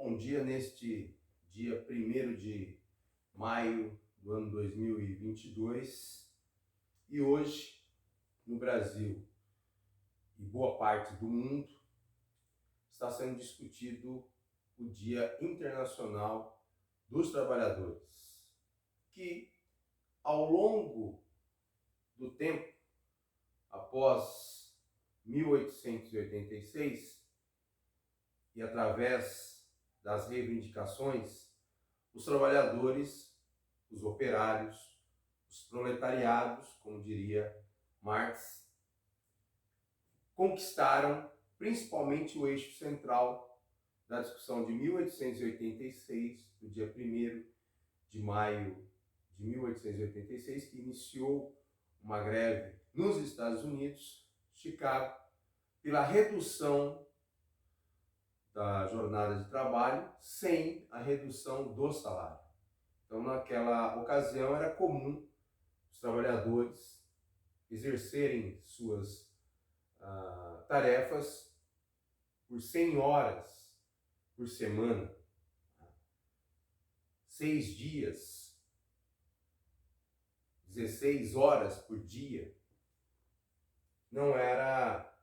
Bom dia neste dia 1º de maio do ano 2022 e hoje no Brasil e boa parte do mundo está sendo discutido o Dia Internacional dos Trabalhadores, que ao longo do tempo, após 1886 e através das reivindicações, os trabalhadores, os operários, os proletariados, como diria Marx, conquistaram principalmente o eixo central da discussão de 1886, do dia 1º de maio de 1886, que iniciou uma greve nos Estados Unidos, Chicago, pela redução da jornada de trabalho sem a redução do salário. Então, naquela ocasião, era comum os trabalhadores exercerem suas tarefas por 100 horas por semana, 6 dias, 16 horas por dia. Não era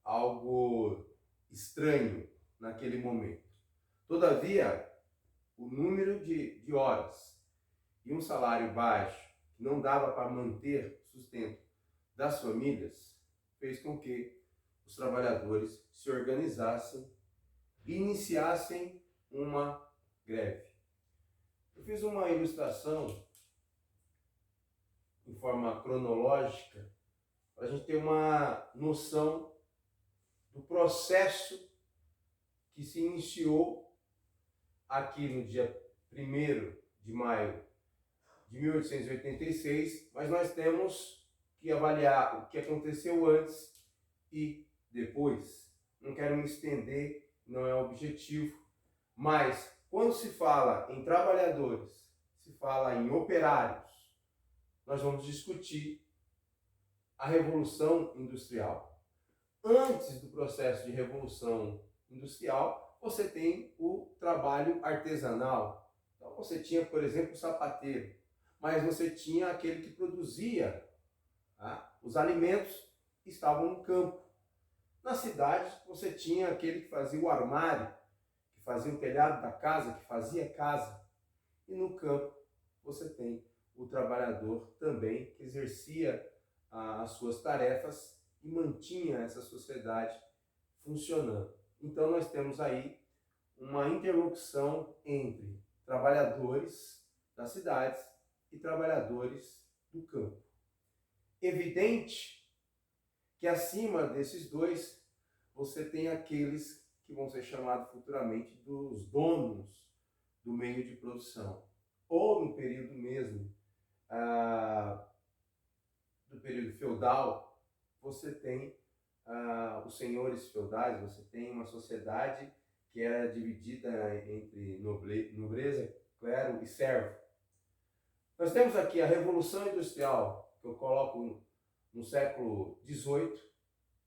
algo estranho naquele momento. Todavia, o número de horas e um salário baixo, que não dava para manter o sustento das famílias, fez com que os trabalhadores se organizassem e iniciassem uma greve. Eu fiz uma ilustração em forma cronológica para a gente ter uma noção do processo que se iniciou aqui no dia 1º de maio de 1886, mas nós temos que avaliar o que aconteceu antes e depois. Não quero me estender, não é o objetivo, mas quando se fala em trabalhadores, se fala em operários, nós vamos discutir a Revolução Industrial. Antes do processo de Revolução Industrial, você tem o trabalho artesanal. Então você tinha, por exemplo, o sapateiro, mas você tinha aquele que produzia os alimentos que estavam no campo. Na cidade, você tinha aquele que fazia o armário, que fazia o telhado da casa, que fazia casa. E no campo, você tem o trabalhador também, que exercia as suas tarefas e mantinha essa sociedade funcionando. Então nós temos aí uma interlocução entre trabalhadores das cidades e trabalhadores do campo. Evidente que acima desses dois você tem aqueles que vão ser chamados futuramente dos donos do meio de produção. Ou no período mesmo do período feudal, você tem os senhores feudais, você tem uma sociedade que era dividida entre nobreza, clero e servo. Nós temos aqui a Revolução Industrial, que eu coloco no século XVIII,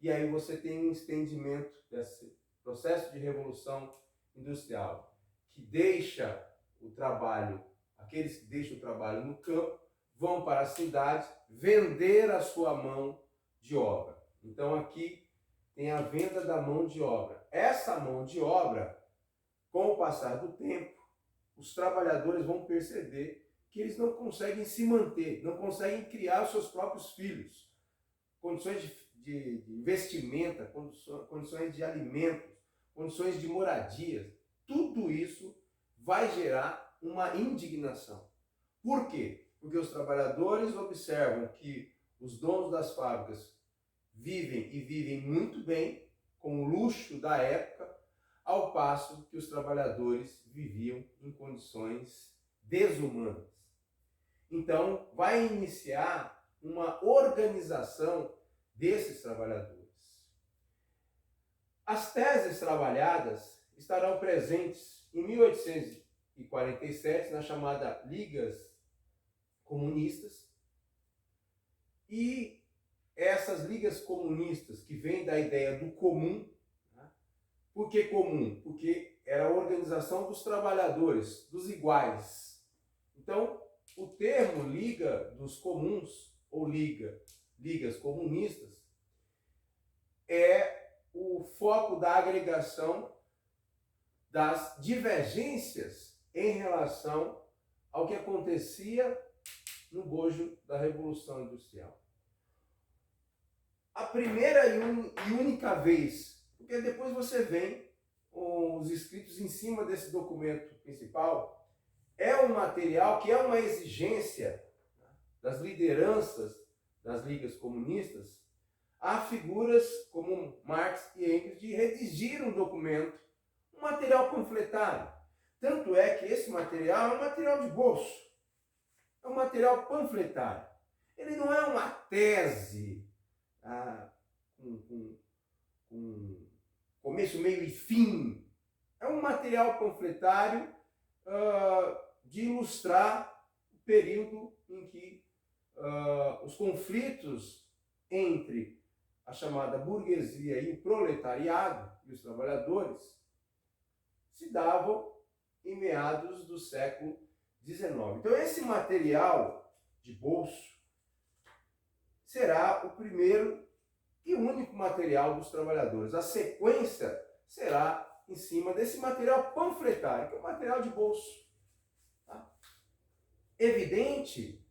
e aí você tem um estendimento desse processo de Revolução Industrial, que deixa o trabalho, aqueles que deixam o trabalho no campo, vão para a cidade vender a sua mão de obra. Então aqui tem a venda da mão de obra. Essa mão de obra, com o passar do tempo, os trabalhadores vão perceber que eles não conseguem se manter, não conseguem criar os seus próprios filhos. Condições de vestimenta, condições de alimentos, condições de moradias, tudo isso vai gerar uma indignação. Por quê? Porque os trabalhadores observam que os donos das fábricas vivem muito bem, com o luxo da época, ao passo que os trabalhadores viviam em condições desumanas. Então, vai iniciar uma organização desses trabalhadores. As teses trabalhadas estarão presentes em 1847 na chamada Ligas Comunistas, e essas ligas comunistas, que vêm da ideia do comum, Por que comum? Porque era a organização dos trabalhadores, dos iguais. Então, o termo Liga dos Comuns, ou ligas comunistas, é o foco da agregação das divergências em relação ao que acontecia no bojo da Revolução Industrial. A primeira e única vez, porque depois você vem os escritos em cima desse documento principal, é um material que é uma exigência das lideranças das ligas comunistas a figuras como Marx e Engels de redigir um documento, um material panfletário. Tanto é que esse material é um material de bolso, é um material panfletário. Ele não é uma tese com começo, meio e fim. É um material panfletário de ilustrar o período em que os conflitos entre a chamada burguesia e o proletariado, e os trabalhadores, se davam em meados do século XIX. Então, esse material de bolso será o primeiro e único material dos trabalhadores. A sequência será em cima desse material panfletário, que é o material de bolso. Tá? Evidente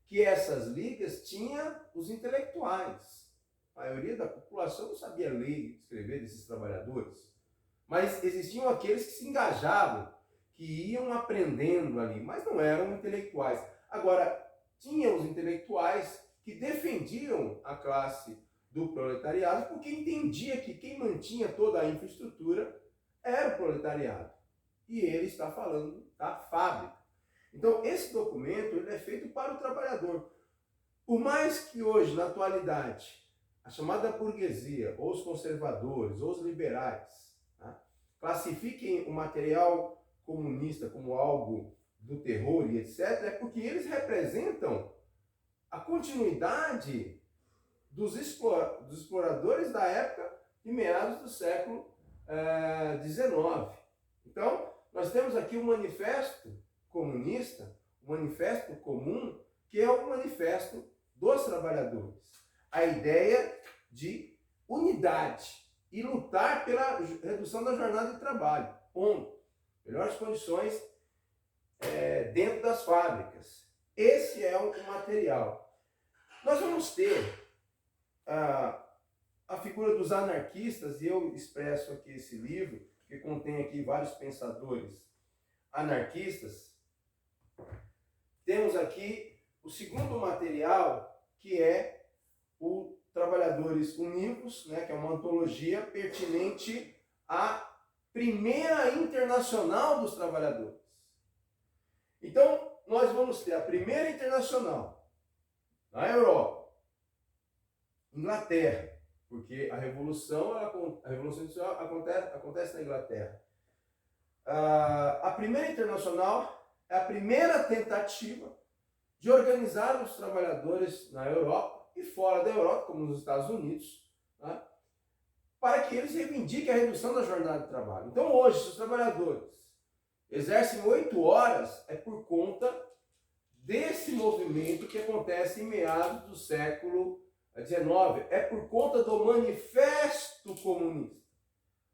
que essas ligas tinham os intelectuais. A maioria da população não sabia ler e escrever desses trabalhadores. Mas existiam aqueles que se engajavam, que iam aprendendo ali, mas não eram intelectuais. Agora, tinha os intelectuais que defendiam a classe do proletariado, porque entendia que quem mantinha toda a infraestrutura era o proletariado. E ele está falando da fábrica. Então, esse documento ele é feito para o trabalhador. Por mais que hoje, na atualidade, a chamada burguesia, ou os conservadores, ou os liberais, tá, classifiquem o material comunista como algo do terror e etc., é porque eles representam a continuidade dos exploradores da época de meados do século XIX. Então, nós temos aqui um manifesto comunista, um manifesto comum, que é o manifesto dos trabalhadores. A ideia de unidade e lutar pela redução da jornada de trabalho. Melhores condições dentro das fábricas. Esse é o material. Nós vamos ter a figura dos anarquistas, e eu expresso aqui esse livro, que contém aqui vários pensadores anarquistas. Temos aqui o segundo material, que é o Trabalhadores Univos, né, que é uma antologia pertinente à Primeira Internacional dos Trabalhadores. Então, nós vamos ter a Primeira Internacional na Europa, Inglaterra, porque a Revolução Industrial acontece na Inglaterra. A Primeira Internacional é a primeira tentativa de organizar os trabalhadores na Europa e fora da Europa, como nos Estados Unidos, né, para que eles reivindiquem a redução da jornada de trabalho. Então, hoje, se os trabalhadores exercem 8 horas, é por conta desse movimento que acontece em meados do século XIX. É por conta do Manifesto Comunista.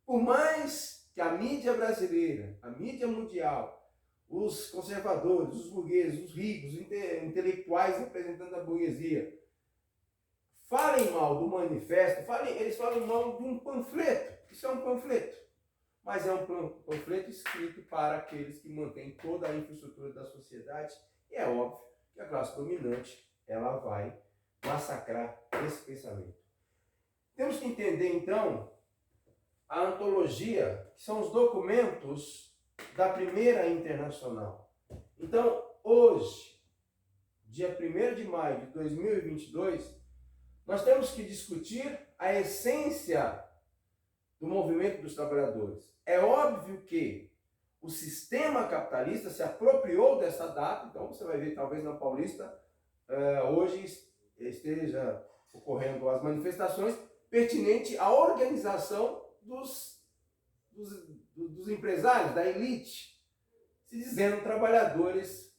Por mais que a mídia brasileira, a mídia mundial, os conservadores, os burgueses, os ricos, os intelectuais representando a burguesia, falem mal do manifesto, eles falam mal de um panfleto. Isso é um panfleto. Mas é um panfleto escrito para aqueles que mantêm toda a infraestrutura da sociedade. E é óbvio que a classe dominante ela vai massacrar esse pensamento. Temos que entender, então, a antologia, que são os documentos da Primeira Internacional. Então, hoje, dia 1º de maio de 2022, nós temos que discutir a essência do movimento dos trabalhadores. É óbvio que o sistema capitalista se apropriou dessa data, então você vai ver, talvez na Paulista, hoje esteja ocorrendo as manifestações pertinentes à organização dos dos empresários, da elite, se dizendo trabalhadores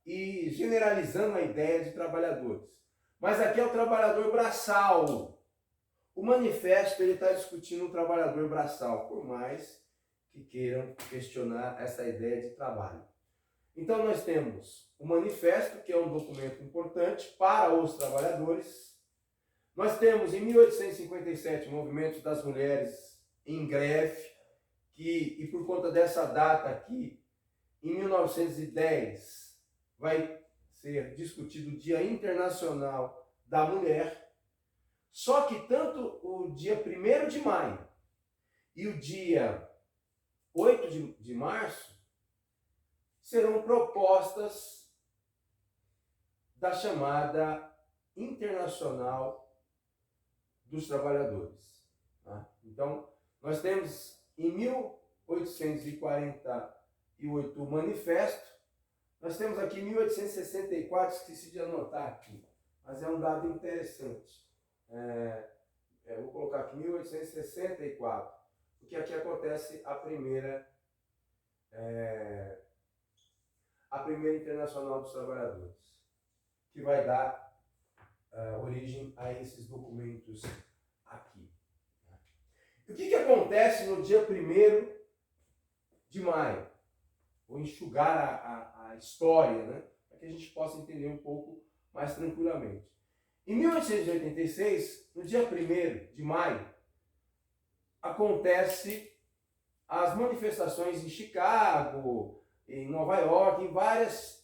e generalizando a ideia de trabalhadores. Mas aqui é o trabalhador braçal. O manifesto está discutindo o trabalhador braçal, por mais que queiram questionar essa ideia de trabalho. Então nós temos o manifesto, que é um documento importante para os trabalhadores. Nós temos em 1857 o movimento das mulheres em greve, e por conta dessa data aqui, em 1910, vai ser discutido o Dia Internacional da Mulher. Só que tanto o dia 1º de maio e o dia 8 de março serão propostas da chamada Internacional dos Trabalhadores. Tá? Então, nós temos em 1848 o manifesto, nós temos aqui em 1864, esqueci de anotar aqui, mas é um dado interessante. Eu vou colocar aqui 1864, porque aqui acontece a primeira Internacional dos Trabalhadores, que vai dar origem a esses documentos aqui. O que acontece no dia 1º de maio? Vou enxugar a história, né, para que a gente possa entender um pouco mais tranquilamente. Em 1886, no dia 1º de maio, acontece as manifestações em Chicago, em Nova York, em várias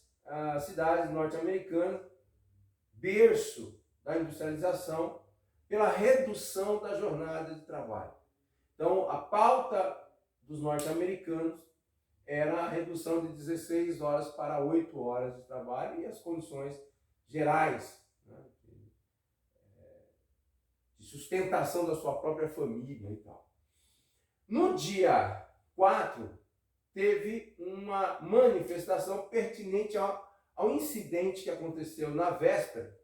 cidades norte-americanas, berço da industrialização, pela redução da jornada de trabalho. Então, a pauta dos norte-americanos era a redução de 16 horas para 8 horas de trabalho e as condições gerais, né, de sustentação da sua própria família e tal. No dia 4, teve uma manifestação pertinente ao incidente que aconteceu na véspera.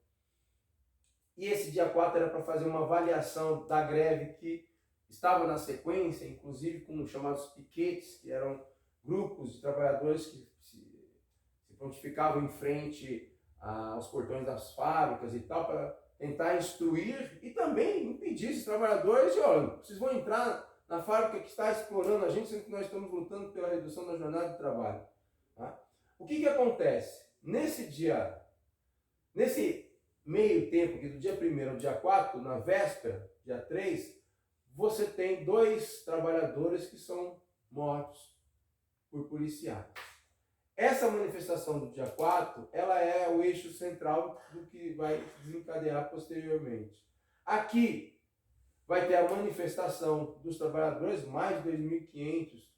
E esse dia 4 era para fazer uma avaliação da greve que estava na sequência, inclusive com os chamados piquetes, que eram grupos de trabalhadores que se prontificavam em frente aos portões das fábricas e tal, para tentar instruir e também impedir esses trabalhadores de, olha, vocês vão entrar na fábrica que está explorando a gente, sendo que nós estamos lutando pela redução da jornada de trabalho. Tá? O que acontece? Nesse meio tempo, aqui do dia 1º ao dia 4, na véspera, dia 3, você tem 2 trabalhadores que são mortos por policiais. Essa manifestação do dia 4, ela é o eixo central do que vai desencadear posteriormente. Aqui vai ter a manifestação dos trabalhadores, mais de 2.500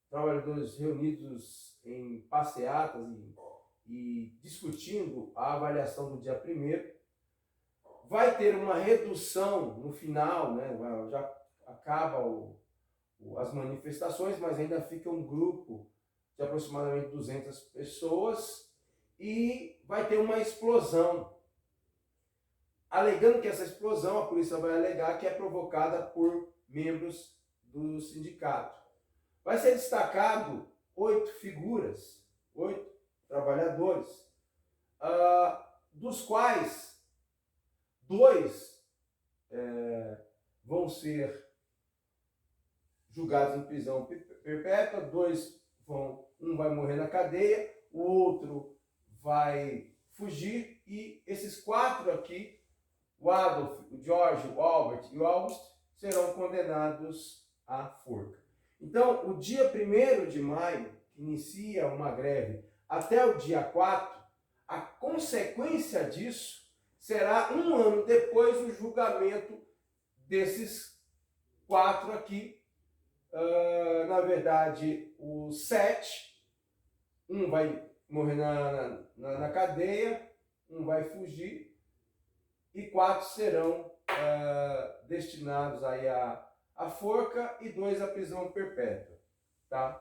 trabalhadores reunidos em passeatas e discutindo a avaliação do dia 1º. Vai ter uma redução no final, né? Já acaba as manifestações, mas ainda fica um grupo de aproximadamente 200 pessoas e vai ter uma explosão. Alegando que essa explosão, a polícia vai alegar que é provocada por membros do sindicato. Vai ser destacado 8 figuras, 8 trabalhadores, dos quais 2 vão ser julgados em prisão perpétua, 2 um vai morrer na cadeia, o outro vai fugir, e esses 4 aqui, o Adolf, o George, o Albert e o August, serão condenados à forca. Então, o dia 1º de maio, que inicia uma greve, até o dia 4, a consequência disso será 1 ano depois o julgamento desses 4 aqui. Na verdade, os 7, um vai morrer na cadeia, um vai fugir, e 4 serão destinados aí à forca e 2 à prisão perpétua. Tá?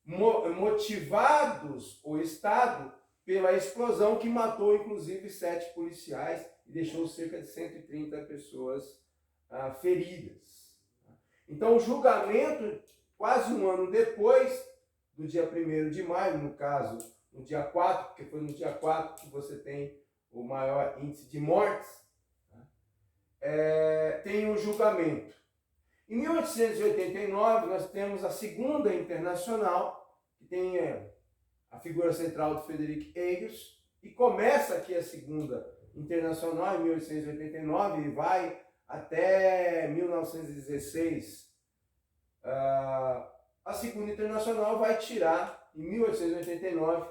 Motivados o Estado pela explosão que matou inclusive 7 policiais e deixou cerca de 130 pessoas feridas. Então, o julgamento, quase um ano depois do dia 1º de maio, no caso, no dia 4, porque foi no dia 4 que você tem o maior índice de mortes, tem o julgamento. Em 1889, nós temos a Segunda Internacional, que tem a figura central do Frederick Engels, e começa aqui a Segunda Internacional em 1889 e vai até 1916. A Segunda Internacional vai tirar, em 1889,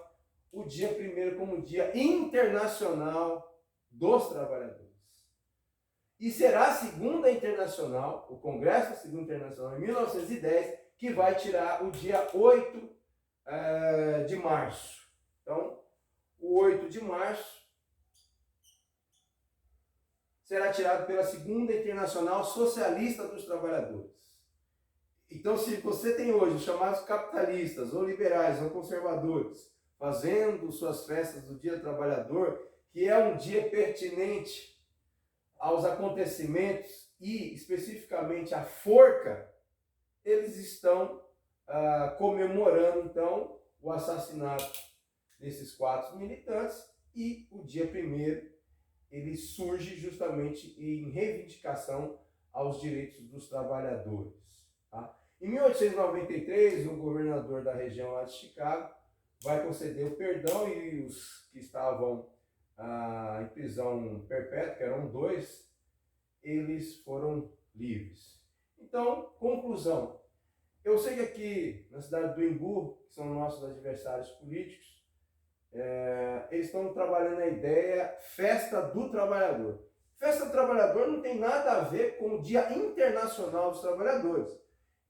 o dia 1º como Dia Internacional dos Trabalhadores. E será a Segunda Internacional, o Congresso da Segunda Internacional, em 1910, que vai tirar o dia 8 de março. Então, o 8 de março será tirado pela Segunda Internacional Socialista dos Trabalhadores. Então, se você tem hoje os chamados capitalistas, ou liberais, ou conservadores, fazendo suas festas do Dia do Trabalhador, que é um dia pertinente aos acontecimentos e, especificamente, à forca, eles estão comemorando, então, o assassinato desses 4 militantes, e o dia 1º ele surge justamente em reivindicação aos direitos dos trabalhadores. Tá? Em 1893, o governador da região lá de Chicago vai conceder o perdão e os que estavam em prisão perpétua, que eram 2, eles foram livres. Então, conclusão. Eu sei que aqui na cidade do Imbu, que são nossos adversários políticos, eles estão trabalhando a ideia Festa do Trabalhador. Festa do Trabalhador não tem nada a ver com o Dia Internacional dos Trabalhadores.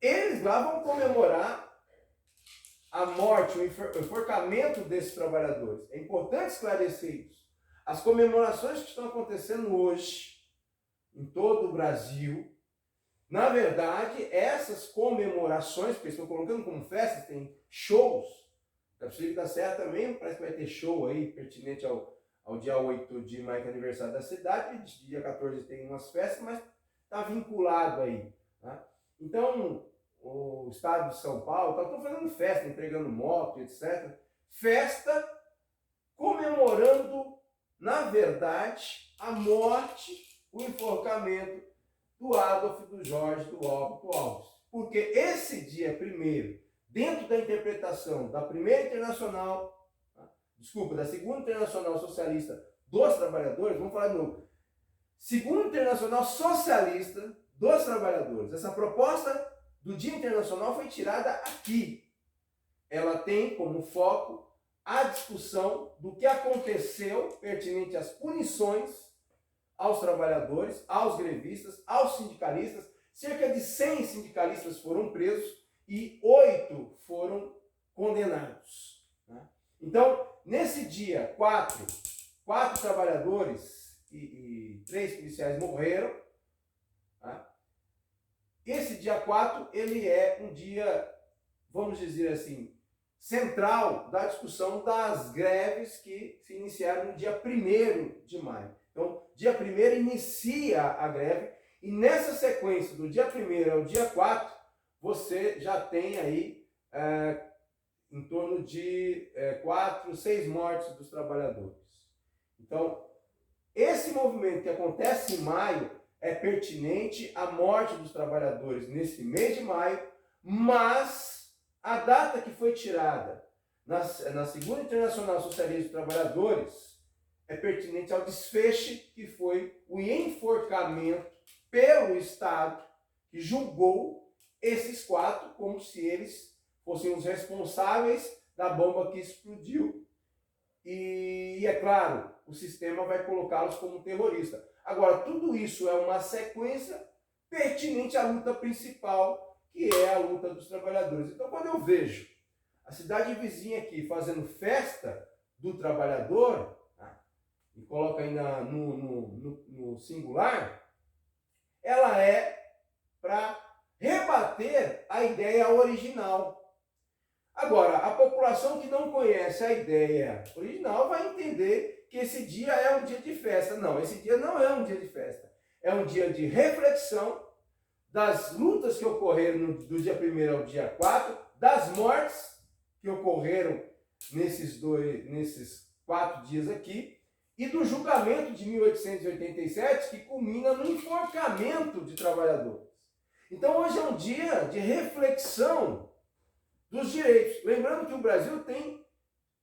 Eles lá vão comemorar a morte, o enforcamento desses trabalhadores. É importante esclarecer isso. As comemorações que estão acontecendo hoje, em todo o Brasil, na verdade, essas comemorações, porque estão colocando como festas, tem shows, da Psíquica da Serra também, parece que vai ter show aí, pertinente ao dia 8 de maio, que é aniversário da cidade, dia 14 tem umas festas, mas está vinculado aí. Tá? Então, o estado de São Paulo, estão fazendo festa, entregando moto, etc. Festa comemorando, na verdade, a morte, o enforcamento do Adolf, do Jorge, do Alves. Porque esse dia 1º, dentro da interpretação da Primeira Internacional, da Segunda Internacional Socialista dos Trabalhadores, vamos falar de novo, Segunda Internacional Socialista dos Trabalhadores. Essa proposta do Dia Internacional foi tirada aqui. Ela tem como foco a discussão do que aconteceu pertinente às punições aos trabalhadores, aos grevistas, aos sindicalistas. Cerca de 100 sindicalistas foram presos e 8 foram condenados. Então, nesse dia, 4 trabalhadores e 3 policiais morreram. Esse dia 4, ele é um dia, vamos dizer assim, central da discussão das greves que se iniciaram no dia 1º de maio. Então, dia 1º inicia a greve e nessa sequência, do dia 1º ao dia 4, você já tem aí em torno de 4, 6 mortes dos trabalhadores. Então, esse movimento que acontece em maio é pertinente à morte dos trabalhadores nesse mês de maio, mas a data que foi tirada na Segunda Internacional Socialista dos Trabalhadores é pertinente ao desfecho que foi o enforcamento pelo Estado, que julgou esses 4 como se eles fossem os responsáveis da bomba que explodiu. E é claro, o sistema vai colocá-los como terrorista. Agora, tudo isso é uma sequência pertinente à luta principal, que é a luta dos trabalhadores. Então, quando eu vejo a cidade vizinha aqui fazendo festa do trabalhador, e coloca ainda no singular, ela é para rebater a ideia original. Agora, a população que não conhece a ideia original vai entender que esse dia é um dia de festa. Não, esse dia não é um dia de festa. é um dia de reflexão das lutas que ocorreram do dia 1º ao dia 4, das mortes que ocorreram nesses 4 dias aqui, e do julgamento de 1887, que culmina no enforcamento de trabalhadores. Então hoje é um dia de reflexão dos direitos. Lembrando que o Brasil tem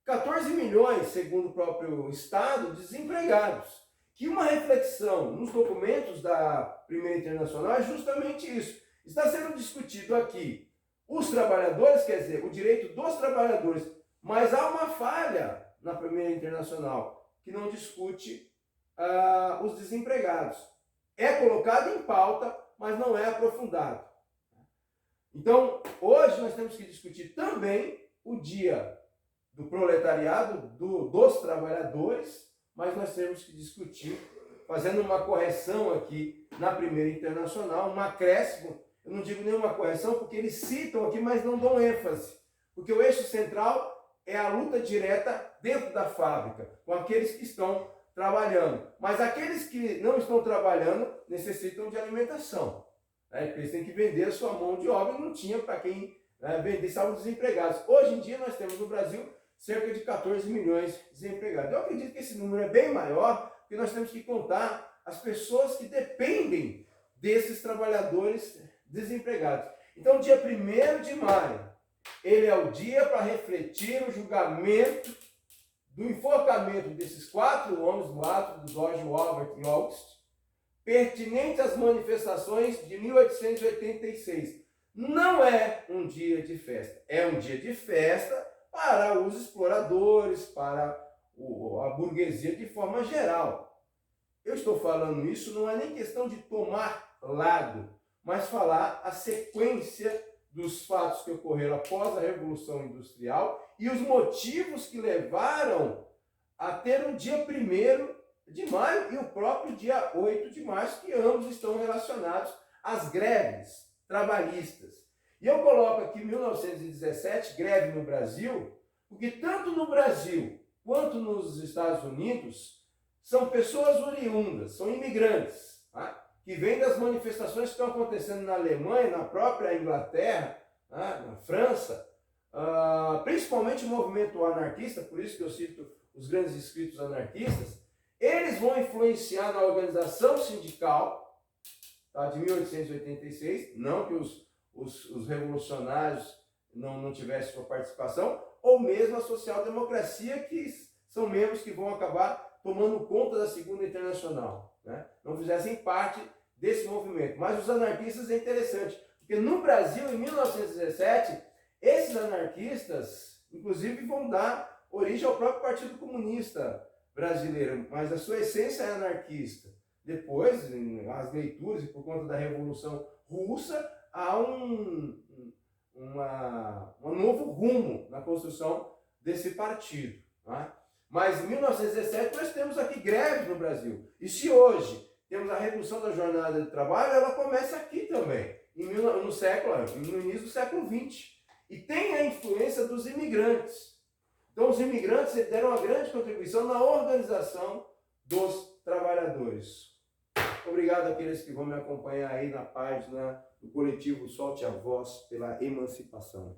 14 milhões, segundo o próprio Estado, de desempregados. Que uma reflexão nos documentos da Primeira Internacional é justamente isso. Está sendo discutido aqui os trabalhadores, quer dizer, o direito dos trabalhadores, mas há uma falha na Primeira Internacional, que não discute os desempregados. É colocado em pauta, mas não é aprofundado. Então, hoje nós temos que discutir também o dia do proletariado, dos trabalhadores, mas nós temos que discutir, fazendo uma correção aqui na Primeira Internacional, um acréscimo. Eu não digo nenhuma correção, porque eles citam aqui, mas não dão ênfase. Porque o eixo central é a luta direta dentro da fábrica, com aqueles que estão trabalhando. Mas aqueles que não estão trabalhando necessitam de alimentação. Porque eles têm que vender a sua mão de obra, e não tinha para quem vender, estavam desempregados. Hoje em dia nós temos no Brasil cerca de 14 milhões de desempregados. Eu acredito que esse número é bem maior, porque nós temos que contar as pessoas que dependem desses trabalhadores desempregados. Então, dia 1º de maio, ele é o dia para refletir o julgamento do enforcamento desses 4 homens do ato do George Albert e August, pertinente às manifestações de 1886. Não é um dia de festa, é um dia de festa para os exploradores, para a burguesia de forma geral. Eu estou falando isso, não é nem questão de tomar lado, mas falar a sequência dos fatos que ocorreram após a Revolução Industrial e os motivos que levaram a ter o dia 1º de maio e o próprio dia 8 de março, que ambos estão relacionados às greves trabalhistas. E eu coloco aqui 1917, greve no Brasil, porque tanto no Brasil quanto nos Estados Unidos são pessoas oriundas, são imigrantes, tá? Que vêm das manifestações que estão acontecendo na Alemanha, na própria Inglaterra, na França, principalmente o movimento anarquista, por isso que eu cito os grandes escritos anarquistas. Eles vão influenciar na organização sindical, tá, de 1886, não que os revolucionários não tivessem sua participação, ou mesmo a social-democracia, que são membros que vão acabar tomando conta da Segunda Internacional, né? Não fizessem parte desse movimento. Mas os anarquistas é interessante, porque no Brasil, em 1917, esses anarquistas, inclusive, vão dar origem ao próprio Partido Comunista Brasileiro, mas a sua essência é anarquista. Depois, as leituras e por conta da Revolução Russa, há um novo rumo na construção desse partido, né? Mas em 1917 nós temos aqui greves no Brasil. E se hoje temos a redução da jornada de trabalho, ela começa aqui também, no início do século XX. E tem a influência dos imigrantes. Então os imigrantes deram uma grande contribuição na organização dos trabalhadores. Obrigado àqueles que vão me acompanhar aí na página do coletivo Solte a Voz pela Emancipação.